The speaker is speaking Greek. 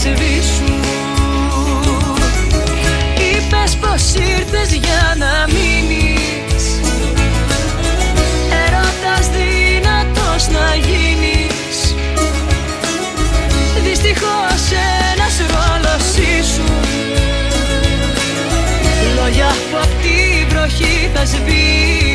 σβήσουν. Είπες πως ήρθες για να μείνεις, έρωτας δυνατός να γίνεις. Δυστυχώς ένας ρόλος ήσουν, λόγια που απ' την βροχή θα σβήσουν.